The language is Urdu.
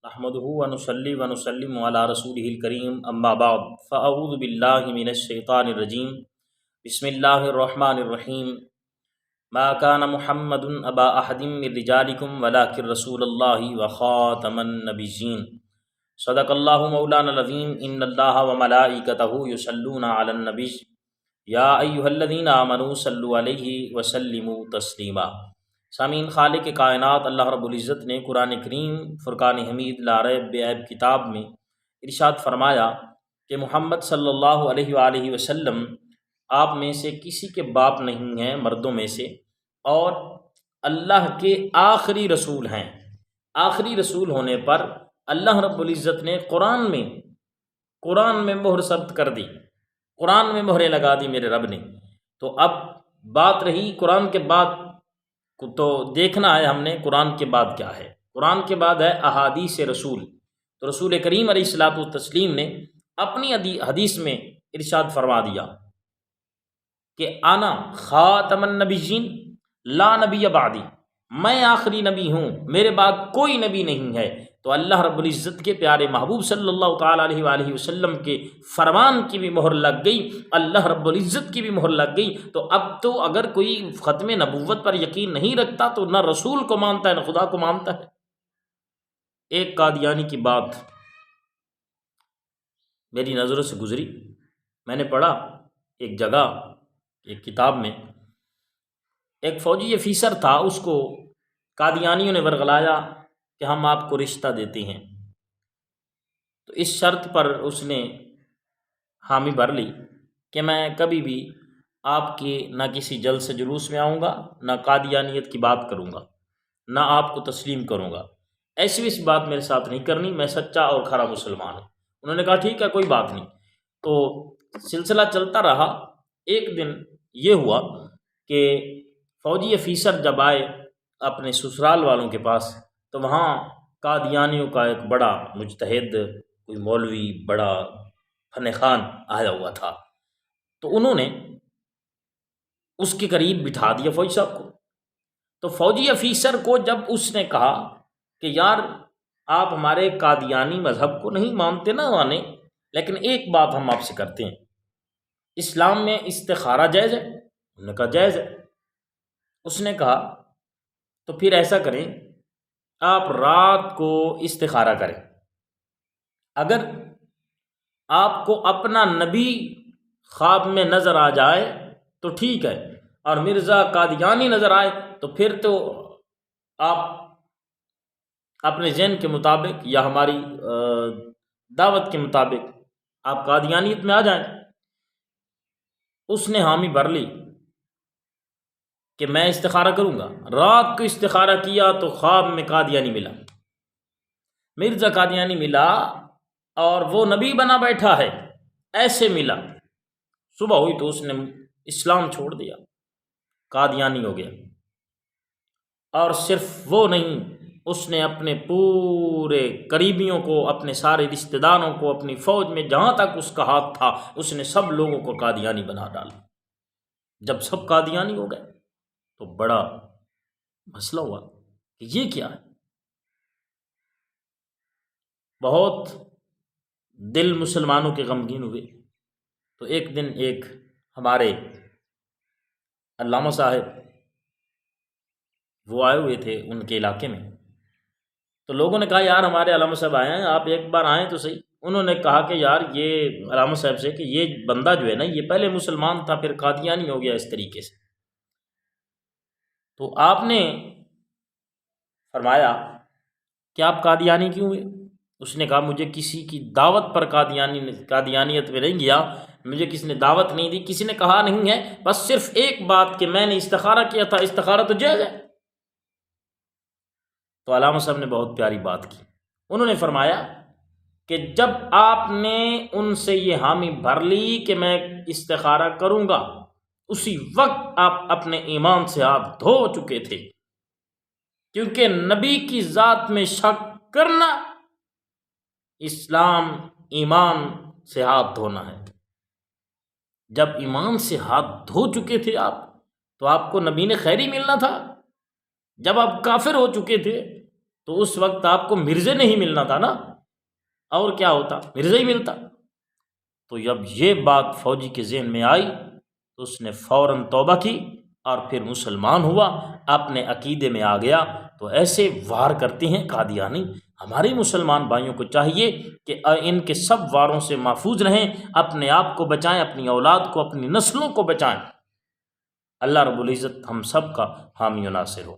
نحمده ونصلي ونسلم على رسوله الكريم اما بعد فاعوذ بالله من الشيطان الرجيم بسم الله الرحمن الرحيم ما كان محمد ابا احد من رجالكم ولكن رسول الله وخاتم النبيين صدق الله مولانا العظيم ان الله وملائكته يصلون على النبي یا ایھا الذین آمنوا صلوا علیہ وسلموا تسلیما۔ سامعین، خالق کائنات اللہ رب العزت نے قرآن کریم فرقان حمید لا ریب بے عیب کتاب میں ارشاد فرمایا کہ محمد صلی اللہ علیہ وآلہ وسلم آپ میں سے کسی کے باپ نہیں ہیں مردوں میں سے، اور اللہ کے آخری رسول ہیں۔ آخری رسول ہونے پر اللہ رب العزت نے قرآن میں مہر ثبت کر دی، قرآن میں مہریں لگا دی میرے رب نے۔ تو اب بات رہی قرآن کے بعد، تو دیکھنا ہے ہم نے قرآن کے بعد کیا ہے۔ قرآن کے بعد ہے احادیث رسول۔ تو رسول کریم علیہ الصلوۃ والتسلیم نے اپنی حدیث میں ارشاد فرما دیا کہ انا خاتم النبیین لا نبی بعدی، میں آخری نبی ہوں، میرے بعد کوئی نبی نہیں ہے۔ تو اللہ رب العزت کے پیارے محبوب صلی اللہ تعالیٰ علیہ وآلہ وسلم کے فرمان کی بھی مہر لگ گئی، اللہ رب العزت کی بھی مہر لگ گئی۔ تو اب تو اگر کوئی ختم نبوت پر یقین نہیں رکھتا تو نہ رسول کو مانتا ہے نہ خدا کو مانتا ہے۔ ایک قادیانی کی بات میری نظروں سے گزری، میں نے پڑھا ایک جگہ ایک کتاب میں، ایک فوجی افیسر تھا، اس کو قادیانیوں نے ورغلایا کہ ہم آپ کو رشتہ دیتے ہیں۔ تو اس شرط پر اس نے حامی بھر لی کہ میں کبھی بھی آپ کے نہ کسی جلسے جلوس میں آؤں گا، نہ قادیانیت کی بات کروں گا، نہ آپ کو تسلیم کروں گا، ایسی ویسی بات میرے ساتھ نہیں کرنی، میں سچا اور کھرا مسلمان ہوں۔ انہوں نے کہا ٹھیک ہے، کوئی بات نہیں۔ تو سلسلہ چلتا رہا۔ ایک دن یہ ہوا کہ فوجی افیسر جب آئے اپنے سسرال والوں کے پاس، تو وہاں قادیانیوں کا ایک بڑا مجتہد، کوئی مولوی، بڑا فن خوان آیا ہوا تھا۔ تو انہوں نے اس کے قریب بٹھا دیا فوجی صاحب کو۔ تو فوجی افیسر کو جب اس نے کہا کہ یار آپ ہمارے قادیانی مذہب کو نہیں مانتے، نہ مانے، لیکن ایک بات ہم آپ سے کرتے ہیں، اسلام میں استخارہ جائز ہے؟ انہوں نے کہا جائز ہے۔ اس نے کہا تو پھر ایسا کریں، آپ رات کو استخارہ کریں، اگر آپ کو اپنا نبی خواب میں نظر آ جائے تو ٹھیک ہے، اور مرزا قادیانی نظر آئے تو پھر تو آپ اپنے ذہن کے مطابق یا ہماری دعوت کے مطابق آپ قادیانیت میں آ جائیں۔ اس نے حامی بھر لی کہ میں استخارہ کروں گا۔ رات کو استخارہ کیا تو خواب میں قادیانی ملا، مرزا قادیانی ملا، اور وہ نبی بنا بیٹھا ہے، ایسے ملا۔ صبح ہوئی تو اس نے اسلام چھوڑ دیا، قادیانی ہو گیا۔ اور صرف وہ نہیں، اس نے اپنے پورے قریبیوں کو، اپنے سارے رشتہ داروں کو، اپنی فوج میں جہاں تک اس کا ہاتھ تھا، اس نے سب لوگوں کو قادیانی بنا ڈالا۔ جب سب قادیانی ہو گئے تو بڑا مسئلہ ہوا کہ یہ کیا ہے۔ بہت دل مسلمانوں کے غمگین ہوئے۔ تو ایک دن ایک ہمارے علامہ صاحب وہ آئے ہوئے تھے ان کے علاقے میں، تو لوگوں نے کہا یار ہمارے علامہ صاحب آئے ہیں، آپ ایک بار آئیں تو صحیح۔ انہوں نے کہا کہ یار یہ علامہ صاحب سے کہ یہ بندہ جو ہے نا، یہ پہلے مسلمان تھا پھر قادیانی ہو گیا اس طریقے سے۔ تو آپ نے فرمایا کہ آپ قادیانی کیوں ہوئے؟ اس نے کہا مجھے کسی کی دعوت پر قادیانیت میں نہیں گیا، مجھے کسی نے دعوت نہیں دی، کسی نے کہا نہیں ہے، بس صرف ایک بات کہ میں نے استخارہ کیا تھا، استخارہ تو جائز ہے۔ تو علامہ صاحب نے بہت پیاری بات کی، انہوں نے فرمایا کہ جب آپ نے ان سے یہ حامی بھر لی کہ میں استخارہ کروں گا، اسی وقت آپ اپنے ایمان سے ہاتھ دھو چکے تھے، کیونکہ نبی کی ذات میں شک کرنا اسلام ایمان سے ہاتھ دھونا ہے۔ جب ایمان سے ہاتھ دھو چکے تھے آپ، تو آپ کو نبی نے خیر ہی ملنا تھا۔ جب آپ کافر ہو چکے تھے تو اس وقت آپ کو مرزے نہیں ملنا تھا نا، اور کیا ہوتا، مرزا ہی ملتا۔ تو جب یہ بات فوجی کے ذہن میں آئی تو اس نے فوراً توبہ کی اور پھر مسلمان ہوا، اپنے عقیدے میں آ گیا۔ تو ایسے وار کرتے ہیں قادیانی۔ ہمارے مسلمان بھائیوں کو چاہیے کہ ان کے سب واروں سے محفوظ رہیں، اپنے آپ کو بچائیں، اپنی اولاد کو، اپنی نسلوں کو بچائیں۔ اللہ رب العزت ہم سب کا حامی و ناصر ہو۔